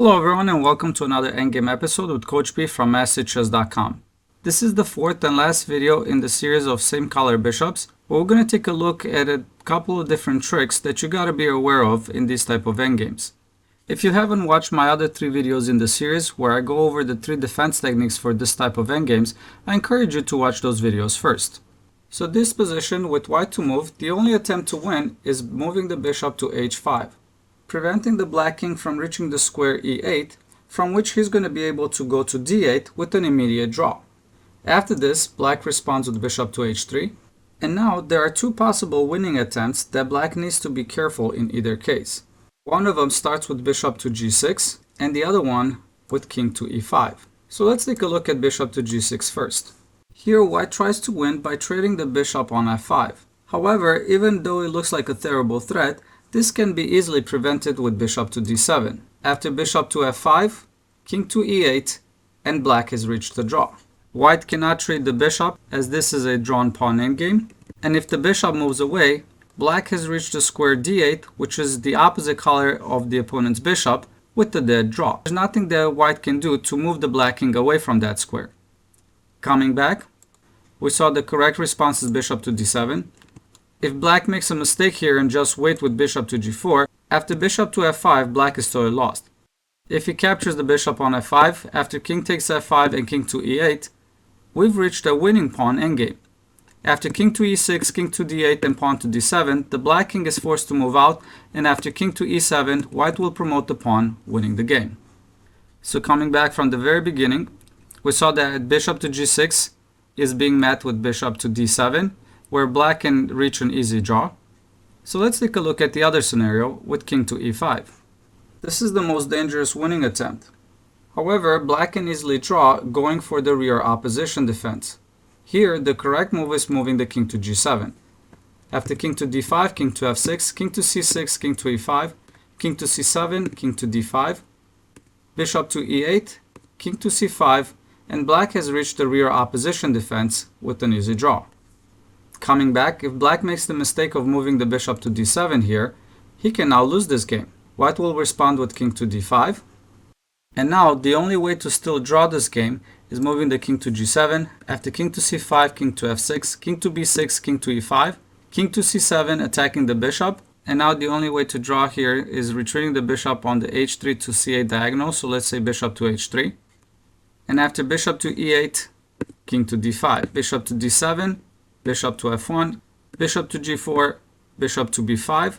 Hello everyone and welcome to another Endgame episode with Coach B from MasterChess.com. This is the fourth and last video in the series of same color bishops. We're going to take a look at a couple of different tricks that you gotta be aware of in these type of endgames. If you haven't watched my other three videos in the series where I go over the three defense techniques for this type of endgames, I encourage you to watch those videos first. So this position with white to move, the only attempt to win is moving the bishop to h5. Preventing the black king from reaching the square e8, from which he's going to be able to go to d8 with an immediate draw. After this, black responds with bishop to h3, and now there are two possible winning attempts that black needs to be careful in either case. One of them starts with bishop to g6, and the other one with king to e5. So let's take a look at bishop to g6 first. Here white tries to win by trading the bishop on f5. However, even though it looks like a terrible threat, this can be easily prevented with bishop to d7. After bishop to f5, king to e8, and black has reached the draw. White cannot trade the bishop as this is a drawn pawn endgame, and if the bishop moves away, black has reached the square d8, which is the opposite color of the opponent's bishop, with the dead draw. There's nothing that white can do to move the black king away from that square. Coming back, we saw the correct response is bishop to d7. If black makes a mistake here and just wait with bishop to g4, after bishop to f5, black is totally lost. If he captures the bishop on f5, after king takes f5 and king to e8, we've reached a winning pawn endgame. After king to e6, king to d8, and pawn to d7, the black king is forced to move out, and after king to e7, white will promote the pawn, winning the game. So coming back from the very beginning, we saw that bishop to g6 is being met with bishop to d7, where black can reach an easy draw. So let's take a look at the other scenario with king to e5. This is the most dangerous winning attempt. However, black can easily draw going for the rear opposition defense. Here, the correct move is moving the king to g7. After king to d5, king to f6, king to c6, king to e5, king to c7, king to d5, bishop to e8, king to c5, and black has reached the rear opposition defense with an easy draw. Coming back, if black makes the mistake of moving the bishop to d7 here, he can now lose this game. White will respond with king to d5. And now the only way to still draw this game is moving the king to g7, after king to c5, king to f6, king to b6, king to e5, king to c7 attacking the bishop. And now the only way to draw here is retreating the bishop on the h3 to c8 diagonal, so let's say bishop to h3. And after bishop to e8, king to d5, bishop to d7, bishop to f1, bishop to g4, bishop to b5,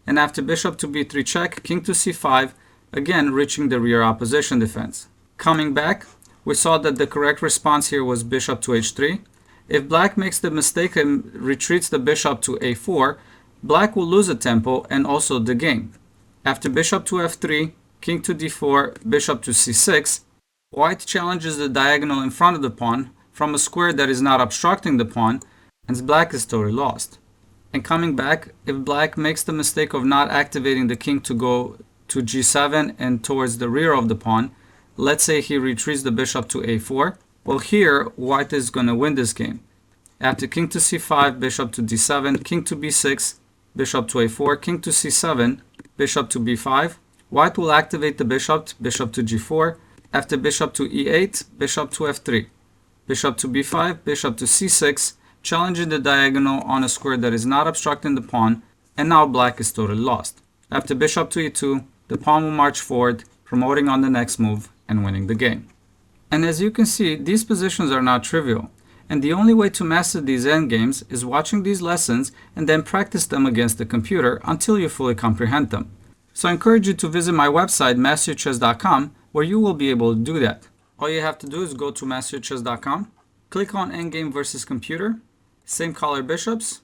and after bishop to b3 check, king to c5, again reaching the rear opposition defense. Coming back, we saw that the correct response here was bishop to h3. If black makes the mistake and retreats the bishop to a4, black will lose a tempo and also the game. After bishop to f3, king to d4, bishop to c6, white challenges the diagonal in front of the pawn from a square that is not obstructing the pawn, and black is totally lost. And coming back, if black makes the mistake of not activating the king to go to g7 and towards the rear of the pawn, let's say he retreats the bishop to a4, well here white is going to win this game. After king to c5, bishop to d7, king to b6, bishop to a4, king to c7, bishop to b5, white will activate the bishop to g4, after bishop to e8, bishop to f3, bishop to b5, bishop to c6, challenging the diagonal on a square that is not obstructing the pawn, and now black is totally lost. After bishop to e2, the pawn will march forward, promoting on the next move and winning the game. And as you can see, these positions are not trivial, and the only way to master these endgames is watching these lessons and then practice them against the computer until you fully comprehend them. So I encourage you to visit my website masterchess.com, where you will be able to do that. All you have to do is go to masterchess.com, click on Endgame versus Computer, same color bishops,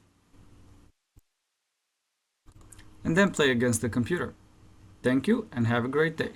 and then play against the computer. Thank you and have a great day.